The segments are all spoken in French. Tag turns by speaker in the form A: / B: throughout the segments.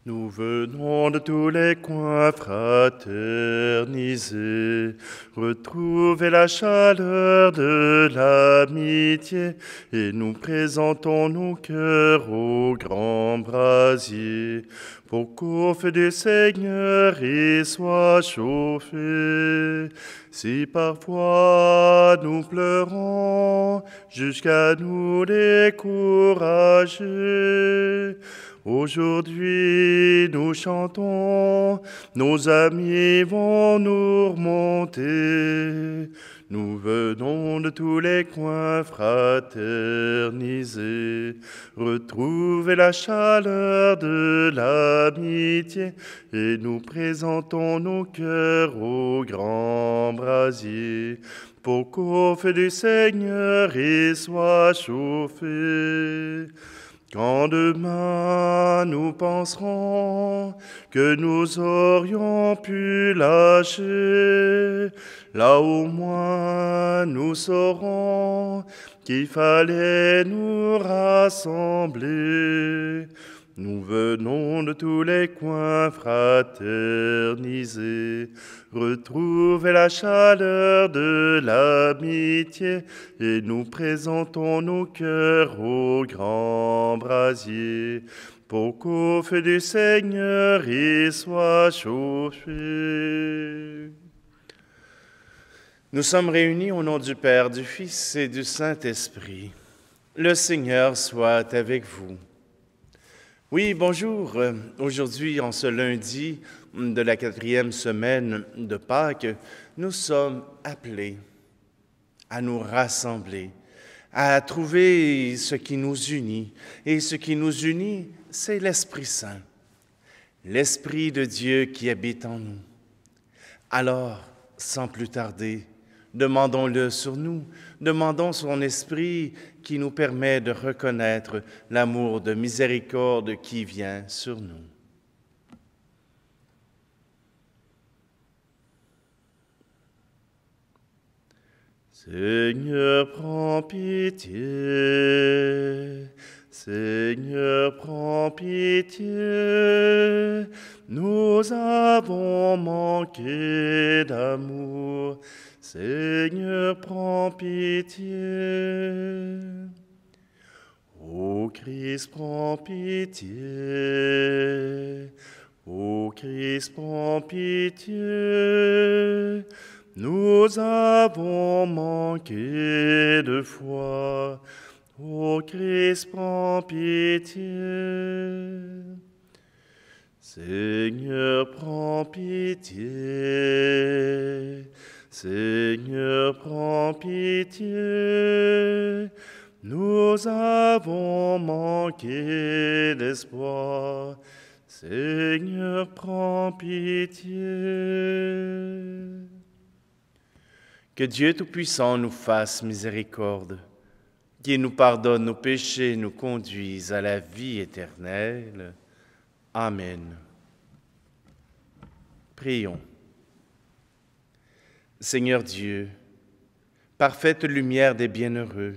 A: Nous venons de tous les coins fraterniser, retrouver la chaleur de l'amitié, et nous présentons nos cœurs au grand brasier, pour qu'au feu du Seigneur il soit chauffé. Si parfois nous pleurons, jusqu'à nous décourager, aujourd'hui, nous chantons, nos amis vont nous remonter. Nous venons de tous les coins fraterniser, retrouver la chaleur de l'amitié, et nous présentons nos cœurs au grand brasier, pour qu'au feu du Seigneur il soit chauffé. Quand demain nous penserons que nous aurions pu lâcher, là au moins nous saurons qu'il fallait nous rassembler. Nous venons de tous les coins fraterniser, retrouver la chaleur de l'amitié, et nous présentons nos cœurs au grand brasier, pour qu'au feu du Seigneur il soit chauffé. Nous sommes réunis au nom du Père, du Fils et du Saint-Esprit. Le Seigneur soit avec vous. Oui, bonjour. Aujourd'hui, en ce lundi de la 4e semaine de Pâques, nous sommes appelés à nous rassembler, à trouver ce qui nous unit. Et ce qui nous unit, c'est l'Esprit Saint, l'Esprit de Dieu qui habite en nous. Alors, sans plus tarder, demandons-le sur nous, demandons son esprit qui nous permet de reconnaître l'amour de miséricorde qui vient sur nous. Seigneur, prends pitié. Seigneur, prends pitié. Nous avons manqué d'amour. Seigneur, prends pitié. Ô Christ, prends pitié. Ô Christ, prends pitié. Nous avons manqué de foi. Ô Christ, prends pitié. Seigneur, prends pitié. Seigneur, prends pitié, nous avons manqué d'espoir. Seigneur, prends pitié. Que Dieu Tout-Puissant nous fasse miséricorde, qu'il nous pardonne nos péchés, nous conduise à la vie éternelle. Amen. Prions. Seigneur Dieu, parfaite lumière des bienheureux,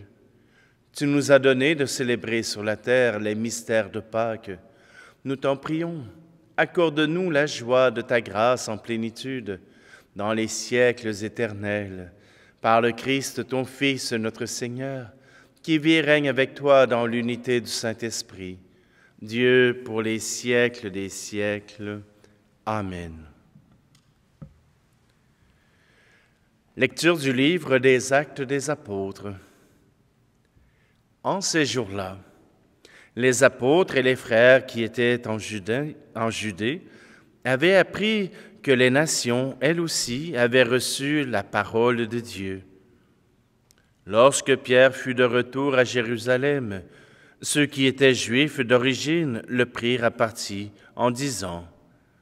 A: tu nous as donné de célébrer sur la terre les mystères de Pâques. Nous t'en prions, accorde-nous la joie de ta grâce en plénitude dans les siècles éternels, par le Christ, ton Fils, notre Seigneur, qui vit et règne avec toi dans l'unité du Saint-Esprit, Dieu pour les siècles des siècles. Amen. Lecture du livre des Actes des Apôtres. En ces jours-là, les apôtres et les frères qui étaient en Judée avaient appris que les nations, elles aussi, avaient reçu la parole de Dieu. Lorsque Pierre fut de retour à Jérusalem, ceux qui étaient juifs d'origine le prirent à partie en disant :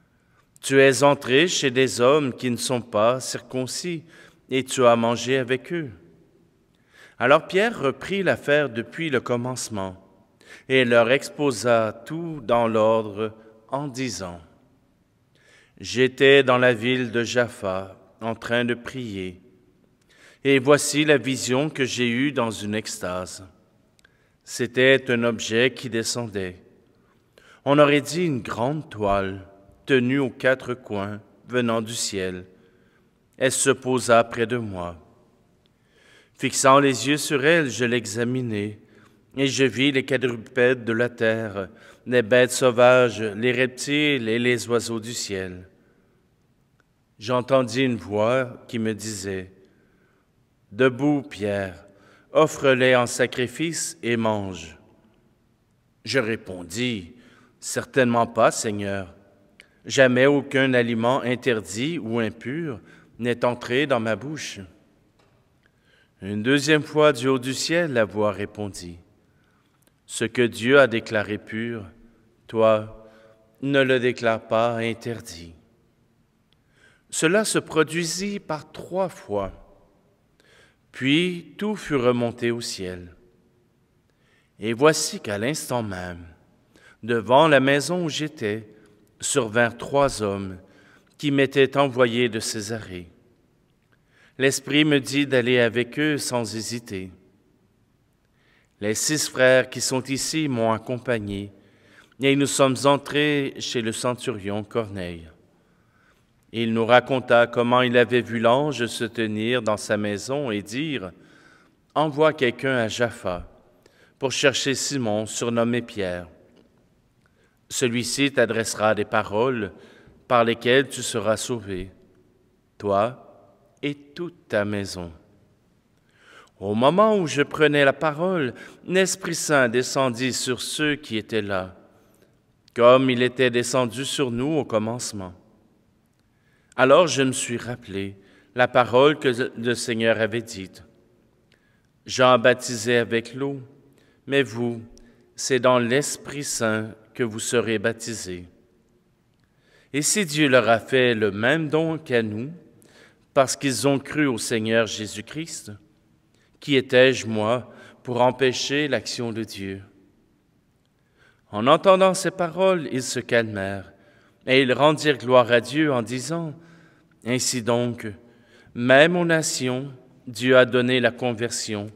A: « Tu es entré chez des hommes qui ne sont pas circoncis, et tu as mangé avec eux. » Alors Pierre reprit l'affaire depuis le commencement et leur exposa tout dans l'ordre en disant : « J'étais dans la ville de Jaffa en train de prier, et voici la vision que j'ai eue dans une extase. C'était un objet qui descendait. On aurait dit une grande toile, tenue aux quatre coins, venant du ciel. Elle se posa près de moi. Fixant les yeux sur elle, je l'examinai, et je vis les quadrupèdes de la terre, les bêtes sauvages, les reptiles et les oiseaux du ciel. J'entendis une voix qui me disait, « Debout, Pierre, offre-les en sacrifice et mange. » Je répondis, « Certainement pas, Seigneur. Jamais aucun aliment interdit ou impur n'est entré dans ma bouche. » Une deuxième fois du haut du ciel, la voix répondit, « Ce que Dieu a déclaré pur, toi, ne le déclare pas interdit. » Cela se produisit par 3 fois. Puis tout fut remonté au ciel. Et voici qu'à l'instant même, devant la maison où j'étais, survinrent 3 hommes qui m'étaient envoyés de Césarée. L'Esprit me dit d'aller avec eux sans hésiter. Les 6 frères qui sont ici m'ont accompagné, et nous sommes entrés chez le centurion Corneille. Il nous raconta comment il avait vu l'ange se tenir dans sa maison et dire « Envoie quelqu'un à Jaffa pour chercher Simon, surnommé Pierre. Celui-ci t'adressera des paroles par lesquelles tu seras sauvé, toi et toute ta maison. » Au moment où je prenais la parole, l'Esprit Saint descendit sur ceux qui étaient là, comme il était descendu sur nous au commencement. Alors je me suis rappelé la parole que le Seigneur avait dite. « Jean baptisait avec l'eau, mais vous, c'est dans l'Esprit Saint que vous serez baptisés. » Et si Dieu leur a fait le même don qu'à nous, parce qu'ils ont cru au Seigneur Jésus-Christ, qui étais-je, moi, pour empêcher l'action de Dieu? En entendant ces paroles, ils se calmèrent, et ils rendirent gloire à Dieu en disant, « Ainsi donc, même aux nations, Dieu a donné la conversion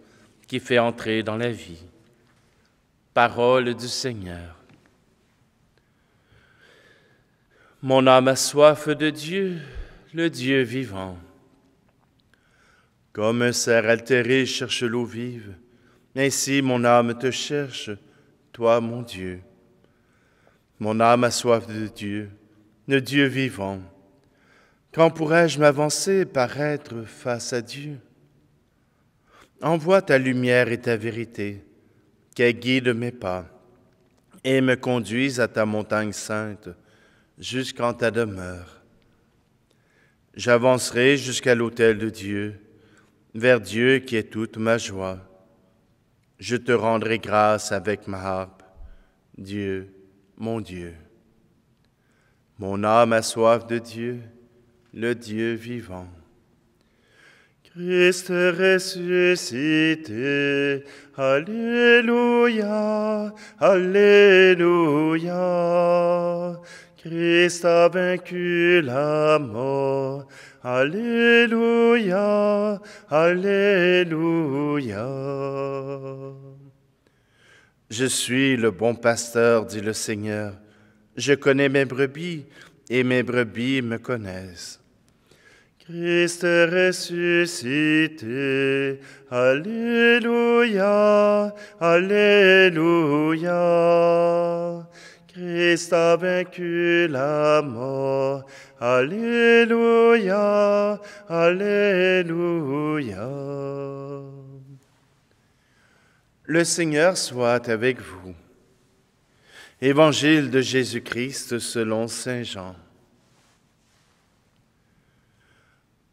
A: qui fait entrer dans la vie. » Parole du Seigneur. Mon âme a soif de Dieu, le Dieu vivant. Comme un cerf altéré cherche l'eau vive, ainsi mon âme te cherche, toi mon Dieu. Mon âme a soif de Dieu, le Dieu vivant. Quand pourrais-je m'avancer, paraître face à Dieu? Envoie ta lumière et ta vérité, qu'elle guide mes pas, et me conduise à ta montagne sainte, jusqu'en ta demeure. J'avancerai jusqu'à l'autel de Dieu, vers Dieu qui est toute ma joie. Je te rendrai grâce avec ma harpe, Dieu, mon Dieu. Mon âme a soif de Dieu, le Dieu vivant. Christ ressuscité, Alléluia, Alléluia. Christ a vaincu la mort, Alléluia, Alléluia. Je suis le bon pasteur, dit le Seigneur. Je connais mes brebis, et mes brebis me connaissent. Christ ressuscité, Alléluia, Alléluia. Christ a vaincu la mort, Alléluia, Alléluia. Le Seigneur soit avec vous. Évangile de Jésus-Christ selon saint Jean.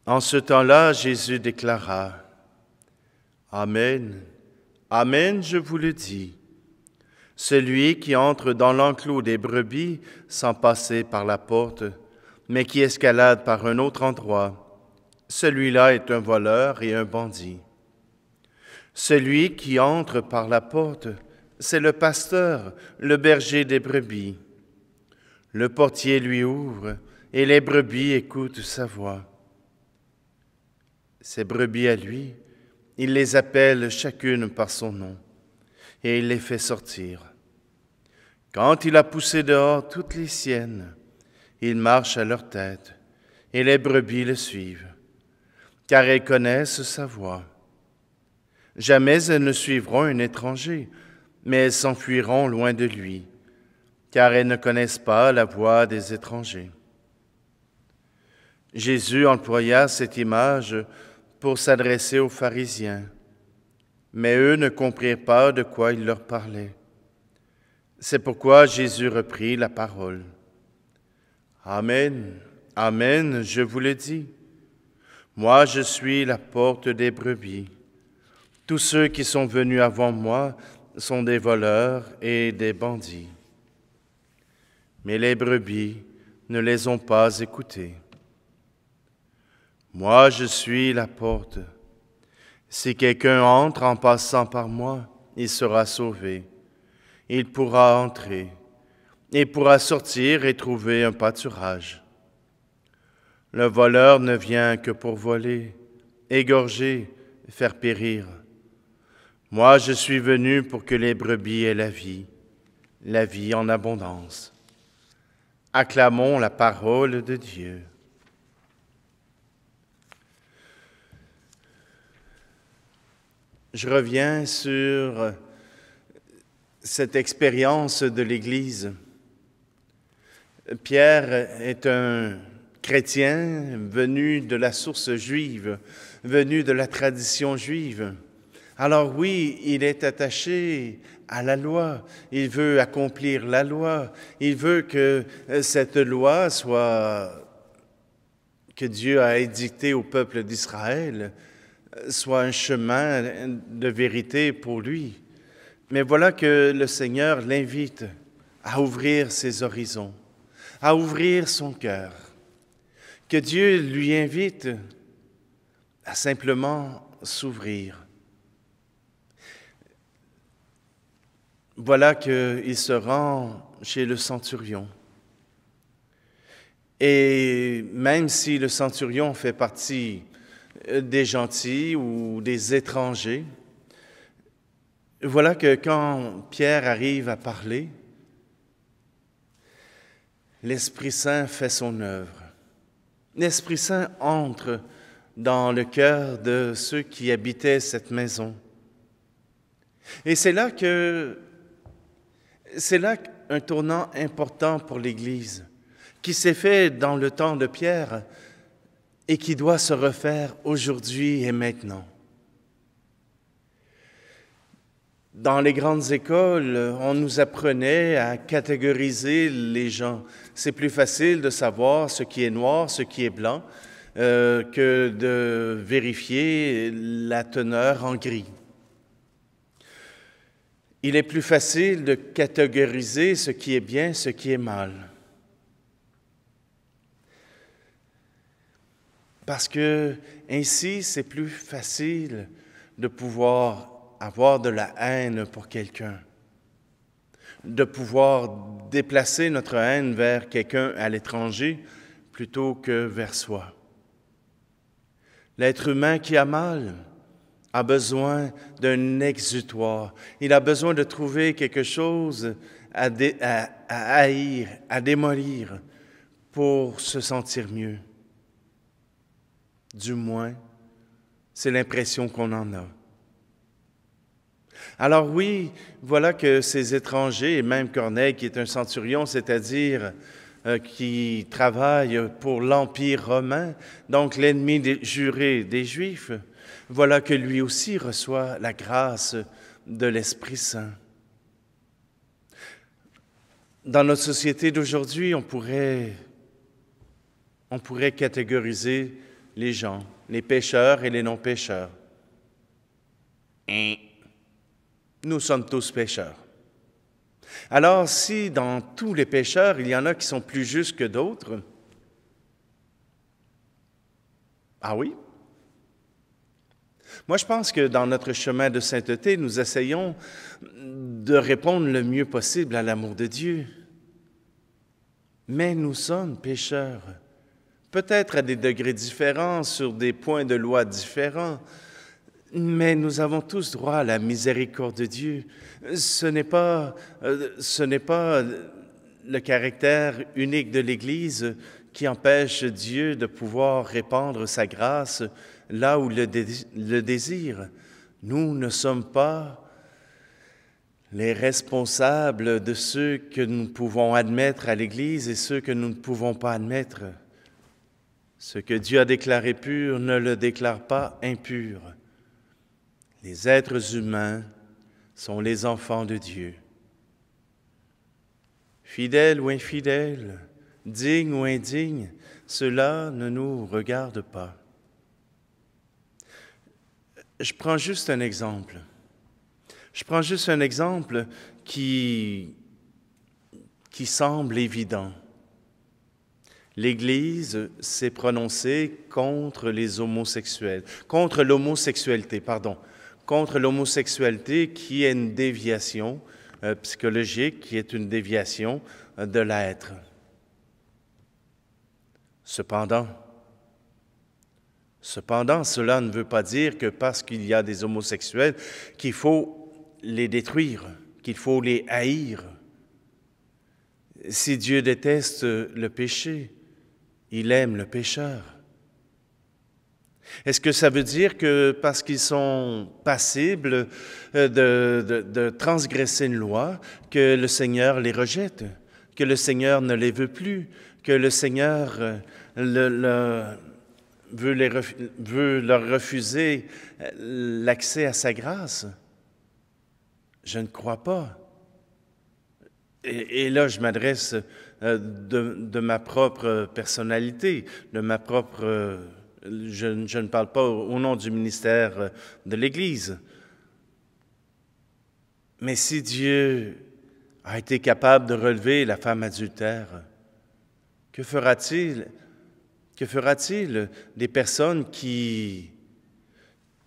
A: En ce temps-là, Jésus déclara, « Amen, Amen, je vous le dis. Celui qui entre dans l'enclos des brebis sans passer par la porte, mais qui escalade par un autre endroit, celui-là est un voleur et un bandit. Celui qui entre par la porte, c'est le pasteur, le berger des brebis. Le portier lui ouvre, et les brebis écoutent sa voix. Ces brebis à lui, il les appelle chacune par son nom, et il les fait sortir. Quand il a poussé dehors toutes les siennes, il marche à leur tête, et les brebis le suivent, car elles connaissent sa voix. Jamais elles ne suivront un étranger, mais elles s'enfuiront loin de lui, car elles ne connaissent pas la voix des étrangers. Jésus employa cette image pour s'adresser aux pharisiens, mais eux ne comprirent pas de quoi il leur parlait. C'est pourquoi Jésus reprit la parole. Amen, amen, je vous le dis. Moi, je suis la porte des brebis. Tous ceux qui sont venus avant moi sont des voleurs et des bandits. Mais les brebis ne les ont pas écoutés. Moi, je suis la porte. Si quelqu'un entre en passant par moi, il sera sauvé. Il pourra entrer. Il pourra sortir et trouver un pâturage. Le voleur ne vient que pour voler, égorger, faire périr. Moi, je suis venu pour que les brebis aient la vie en abondance. Acclamons la parole de Dieu. Je reviens sur cette expérience de l'Église. Pierre est un chrétien venu de la source juive, venu de la tradition juive. Alors oui, il est attaché à la loi, il veut accomplir la loi, il veut que cette loi que Dieu a édictée au peuple d'Israël, soit un chemin de vérité pour lui. Mais voilà que le Seigneur l'invite à ouvrir ses horizons, à ouvrir son cœur, que Dieu lui invite à simplement s'ouvrir. Voilà qu'il se rend chez le centurion. Et même si le centurion fait partie des gentils ou des étrangers, voilà que quand Pierre arrive à parler, l'Esprit Saint fait son œuvre. L'Esprit Saint entre dans le cœur de ceux qui habitaient cette maison. Et c'est là un tournant important pour l'Église, qui s'est fait dans le temps de Pierre et qui doit se refaire aujourd'hui et maintenant. Dans les grandes écoles, on nous apprenait à catégoriser les gens. C'est plus facile de savoir ce qui est noir, ce qui est blanc, que de vérifier la teneur en gris. Il est plus facile de catégoriser ce qui est bien, ce qui est mal. Parce que ainsi, c'est plus facile de pouvoir avoir de la haine pour quelqu'un, de pouvoir déplacer notre haine vers quelqu'un à l'étranger plutôt que vers soi. L'être humain qui a mal a besoin d'un exutoire. Il a besoin de trouver quelque chose à haïr, à démolir pour se sentir mieux. Du moins, c'est l'impression qu'on en a. Alors oui, voilà que ces étrangers, et même Corneille qui est un centurion, c'est-à-dire qui travaille pour l'Empire romain, donc l'ennemi juré des Juifs, voilà que lui aussi reçoit la grâce de l'Esprit Saint. Dans notre société d'aujourd'hui, on pourrait catégoriser les gens, les pécheurs et les non-pécheurs. Nous sommes tous pécheurs. Alors, si dans tous les pécheurs, il y en a qui sont plus justes que d'autres, ah oui? Moi, je pense que dans notre chemin de sainteté, nous essayons de répondre le mieux possible à l'amour de Dieu. Mais nous sommes pécheurs, peut-être à des degrés différents, sur des points de loi différents, Mais nous avons tous droit à la miséricorde de Dieu. Ce n'est pas le caractère unique de l'Église qui empêche Dieu de pouvoir répandre sa grâce là où le désire. Nous ne sommes pas les responsables de ceux que nous pouvons admettre à l'Église et ceux que nous ne pouvons pas admettre. Ce que Dieu a déclaré pur ne le déclare pas impur. Les êtres humains sont les enfants de Dieu. Fidèles ou infidèles, dignes ou indignes, cela ne nous regarde pas. Je prends juste un exemple. Qui semble évident. L'Église s'est prononcée contre les homosexuels, contre l'homosexualité qui est une déviation psychologique, qui est une déviation de l'être. Cependant, cela ne veut pas dire que parce qu'il y a des homosexuels, qu'il faut les détruire, qu'il faut les haïr. Si Dieu déteste le péché, il aime le pécheur. Est-ce que ça veut dire que parce qu'ils sont passibles de transgresser une loi, que le Seigneur les rejette, que le Seigneur ne les veut plus, que le Seigneur veut leur refuser l'accès à sa grâce? Je ne crois pas. Et là, je m'adresse de ma propre personnalité, je ne parle pas au nom du ministère de l'Église. Mais si Dieu a été capable de relever la femme adultère, que fera-t-il des personnes qui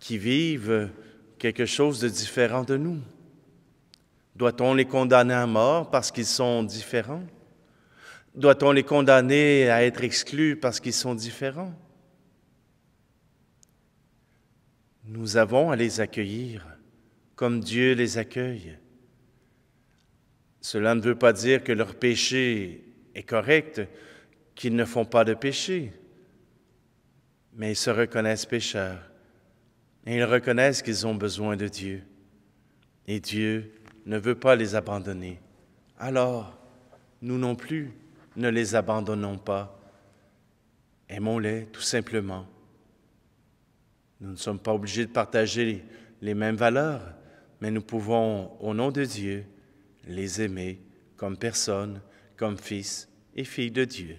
A: vivent quelque chose de différent de nous? Doit-on les condamner à mort parce qu'ils sont différents? Doit-on les condamner à être exclus parce qu'ils sont différents? Nous avons à les accueillir comme Dieu les accueille. Cela ne veut pas dire que leur péché est correct, qu'ils ne font pas de péché, mais ils se reconnaissent pécheurs et ils reconnaissent qu'ils ont besoin de Dieu. Et Dieu ne veut pas les abandonner. Alors, nous non plus, ne les abandonnons pas. Aimons-les tout simplement. Nous ne sommes pas obligés de partager les mêmes valeurs, mais nous pouvons, au nom de Dieu, les aimer comme personnes, comme fils et filles de Dieu.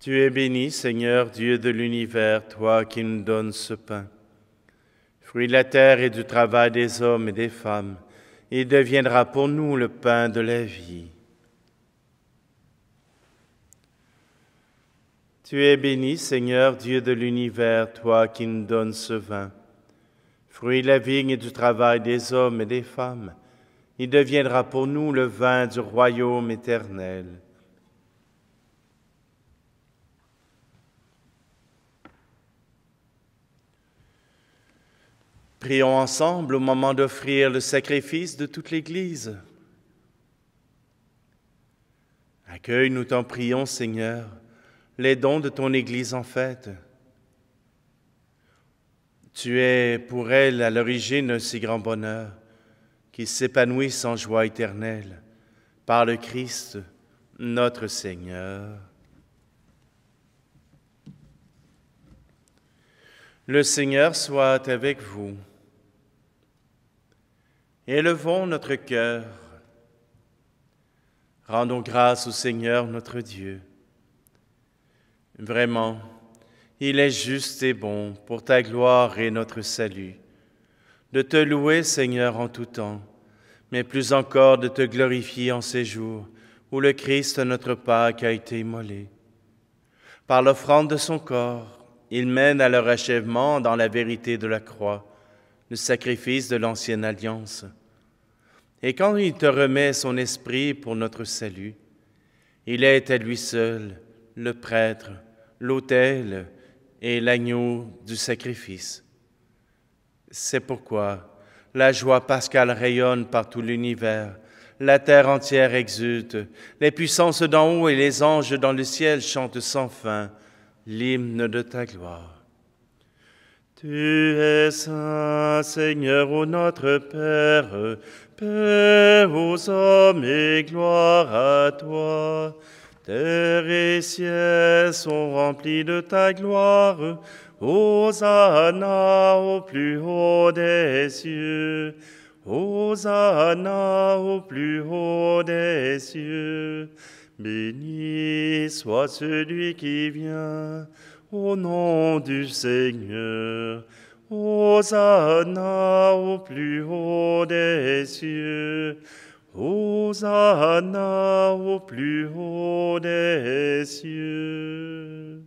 A: Tu es béni, Seigneur, Dieu de l'univers, toi qui nous donnes ce pain. Fruit de la terre et du travail des hommes et des femmes, il deviendra pour nous le pain de la vie. Tu es béni, Seigneur, Dieu de l'univers, toi qui nous donnes ce vin. Fruit de la vigne et du travail des hommes et des femmes, il deviendra pour nous le vin du royaume éternel. Prions ensemble au moment d'offrir le sacrifice de toute l'Église. Accueille, nous t'en prions, Seigneur, les dons de ton Église en fête. Tu es pour elle à l'origine un si grand bonheur qui s'épanouisse en joie éternelle par le Christ, notre Seigneur. Le Seigneur soit avec vous. Élevons notre cœur. Rendons grâce au Seigneur notre Dieu. Vraiment, Il est juste et bon pour ta gloire et notre salut, de te louer, Seigneur, en tout temps, mais plus encore de te glorifier en ces jours où le Christ, notre Pâque, a été immolé. Par l'offrande de son corps, il mène à leur achèvement dans la vérité de la croix, le sacrifice de l'ancienne alliance. Et quand il te remet son esprit pour notre salut, il est à lui seul le prêtre, l'autel et l'agneau du sacrifice. C'est pourquoi la joie pascale rayonne par tout l'univers, la terre entière exulte, les puissances d'en haut et les anges dans le ciel chantent sans fin l'hymne de ta gloire. Tu es saint, Seigneur, ô notre Père, paix aux hommes et gloire à toi. Terre et ciel sont remplis de ta gloire. Hosanna au plus haut des cieux. Hosanna au plus haut des cieux. Béni soit celui qui vient au nom du Seigneur. Hosanna au plus haut des cieux. Hosanna au plus haut des cieux.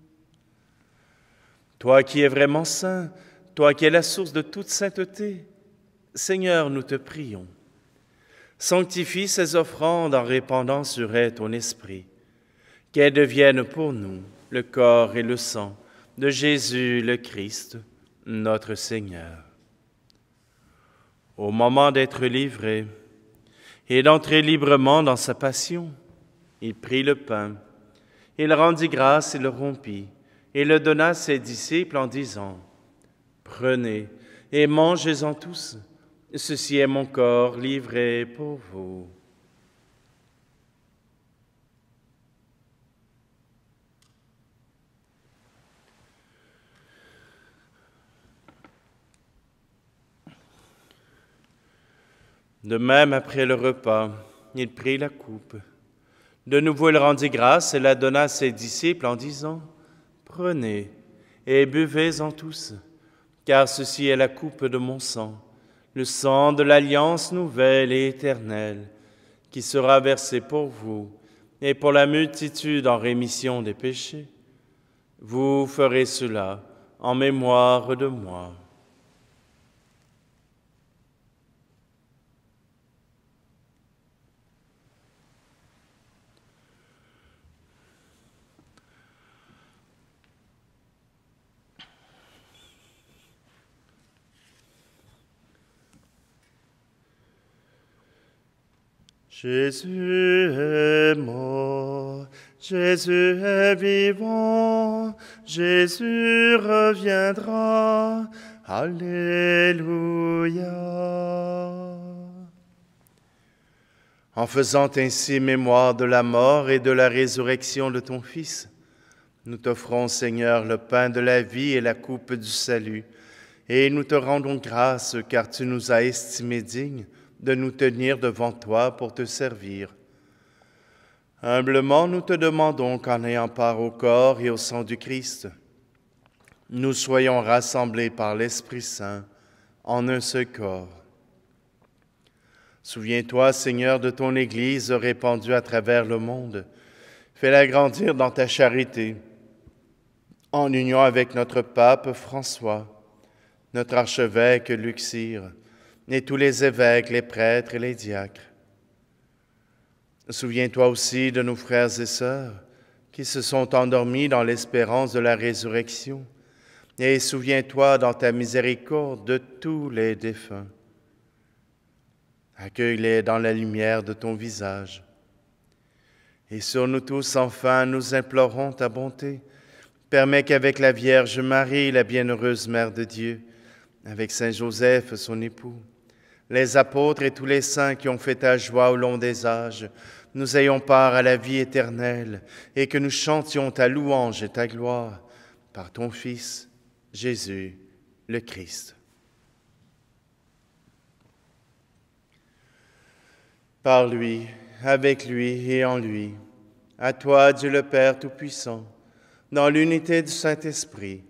A: Toi qui es vraiment saint, toi qui es la source de toute sainteté, Seigneur, nous te prions. Sanctifie ces offrandes en répandant sur elles ton esprit, qu'elles deviennent pour nous le corps et le sang de Jésus le Christ, notre Seigneur. Au moment d'être livré et d'entrer librement dans sa passion, il prit le pain, il rendit grâce et le rompit, et le donna à ses disciples en disant, « Prenez et mangez-en tous, ceci est mon corps livré pour vous. » De même, après le repas, il prit la coupe. De nouveau, il rendit grâce et la donna à ses disciples en disant, « Prenez et buvez-en tous, car ceci est la coupe de mon sang, le sang de l'alliance nouvelle et éternelle, qui sera versé pour vous et pour la multitude en rémission des péchés. Vous ferez cela en mémoire de moi. » Jésus est mort, Jésus est vivant, Jésus reviendra. Alléluia. En faisant ainsi mémoire de la mort et de la résurrection de ton Fils, nous t'offrons, Seigneur, le pain de la vie et la coupe du salut, et nous te rendons grâce car tu nous as estimés dignes de nous tenir devant toi pour te servir. Humblement, nous te demandons qu'en ayant part au corps et au sang du Christ, nous soyons rassemblés par l'Esprit Saint en un seul corps. Souviens-toi, Seigneur, de ton Église répandue à travers le monde. Fais-la grandir dans ta charité, en union avec notre pape François, notre archevêque Luxire, et tous les évêques, les prêtres et les diacres. Souviens-toi aussi de nos frères et sœurs qui se sont endormis dans l'espérance de la résurrection, et souviens-toi dans ta miséricorde de tous les défunts. Accueille-les dans la lumière de ton visage. Et sur nous tous, enfin, nous implorons ta bonté. Permets qu'avec la Vierge Marie, la bienheureuse Mère de Dieu, avec Saint Joseph, son époux, les apôtres et tous les saints qui ont fait ta joie au long des âges, nous ayons part à la vie éternelle et que nous chantions ta louange et ta gloire par ton Fils, Jésus, le Christ. Par lui, avec lui et en lui, à toi, Dieu le Père Tout-Puissant, dans l'unité du Saint-Esprit,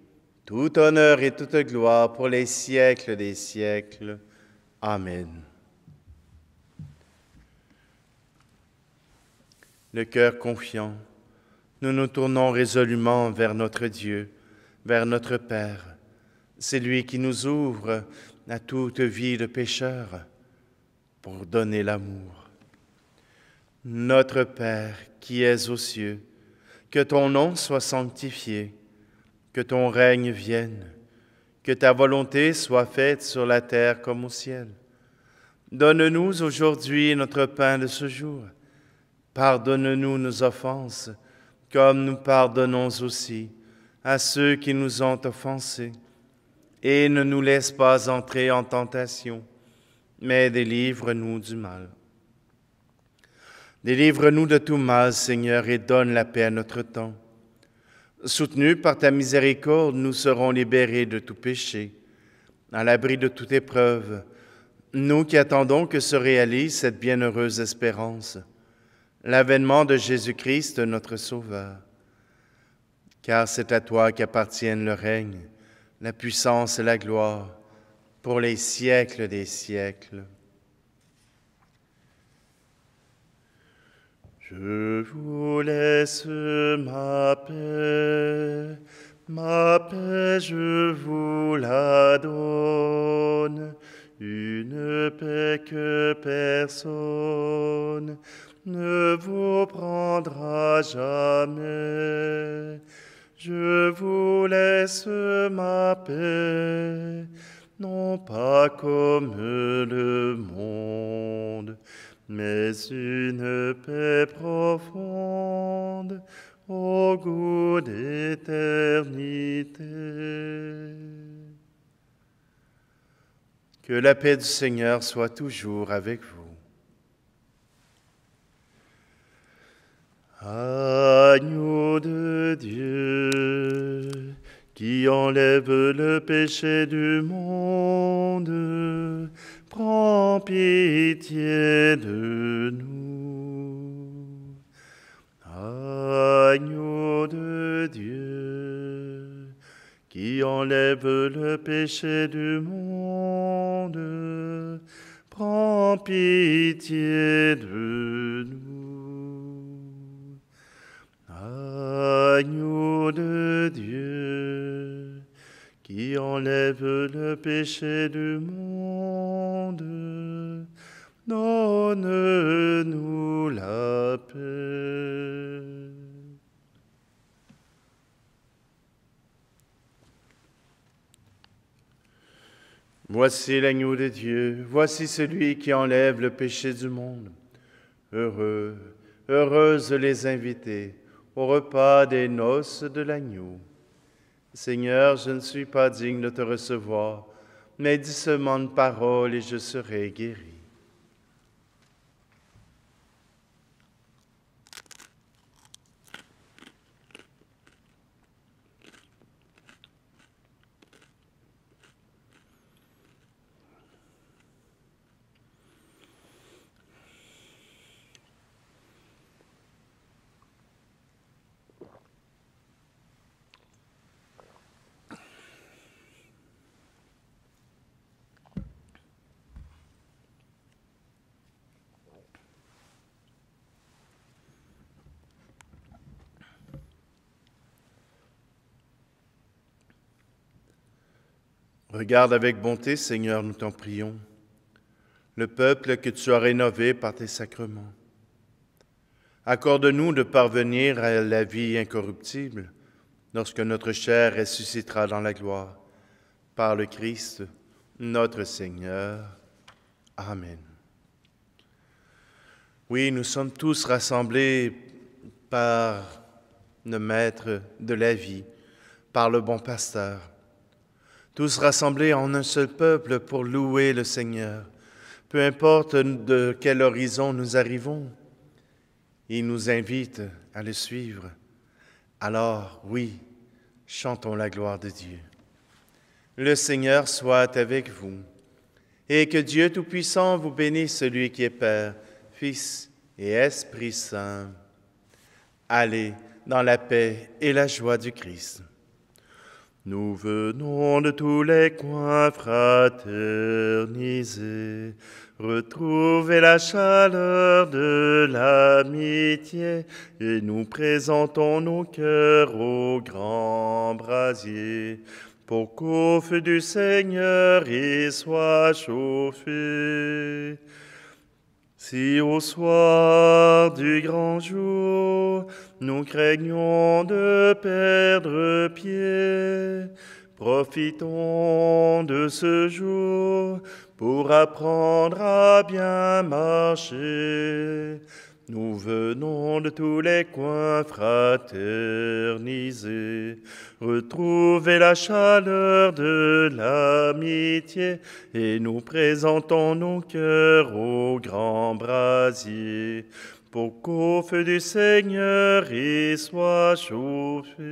A: tout honneur et toute gloire pour les siècles des siècles. Amen. Le cœur confiant, nous nous tournons résolument vers notre Dieu, vers notre Père. C'est lui qui nous ouvre à toute vie de pécheur pour donner l'amour. Notre Père qui es aux cieux, que ton nom soit sanctifié, que ton règne vienne, que ta volonté soit faite sur la terre comme au ciel. Donne-nous aujourd'hui notre pain de ce jour. Pardonne-nous nos offenses, comme nous pardonnons aussi à ceux qui nous ont offensés. Et ne nous laisse pas entrer en tentation, mais délivre-nous du mal. Délivre-nous de tout mal, Seigneur, et donne la paix à notre temps. Soutenus par ta miséricorde, nous serons libérés de tout péché, à l'abri de toute épreuve, nous qui attendons que se réalise cette bienheureuse espérance, l'avènement de Jésus-Christ, notre Sauveur. Car c'est à toi qu'appartiennent le règne, la puissance et la gloire, pour les siècles des siècles. Je vous laisse ma paix je vous la donne, une paix que personne ne vous prendra jamais. Je vous laisse ma paix, non pas comme le monde, mais une paix profonde, au goût d'éternité. Que la paix du Seigneur soit toujours avec vous. Agneau de Dieu, qui enlève le péché du monde, prends pitié de nous. Agneau de Dieu, qui enlève le péché du monde, prends pitié de nous. Agneau de Dieu, qui enlève le péché du monde, donne-nous la paix. Voici l'agneau de Dieu, voici celui qui enlève le péché du monde. Heureux, heureuses les invités au repas des noces de l'agneau. Seigneur, je ne suis pas digne de te recevoir, mais dis seulement une parole et je serai guéri. Regarde avec bonté, Seigneur, nous t'en prions, le peuple que tu as rénové par tes sacrements. Accorde-nous de parvenir à la vie incorruptible lorsque notre chair ressuscitera dans la gloire. Par le Christ, notre Seigneur. Amen. Oui, nous sommes tous rassemblés par le Maître de la vie, par le bon pasteur. Tous rassemblés en un seul peuple pour louer le Seigneur. Peu importe de quel horizon nous arrivons, il nous invite à le suivre. Alors, oui, chantons la gloire de Dieu. Le Seigneur soit avec vous, et que Dieu Tout-Puissant vous bénisse, celui qui est Père, Fils et Esprit Saint. Allez, dans la paix et la joie du Christ. Nous venons de tous les coins fraterniser, retrouver la chaleur de l'amitié, et nous présentons nos cœurs au grand brasier, pour qu'au feu du Seigneur il soit chauffé. Si au soir du grand jour, nous craignons de perdre pied, profitons de ce jour pour apprendre à bien marcher. Nous venons de tous les coins fraterniser, retrouver la chaleur de l'amitié, et nous présentons nos cœurs au grand brasier, pour qu'au feu du Seigneur il soit chauffé.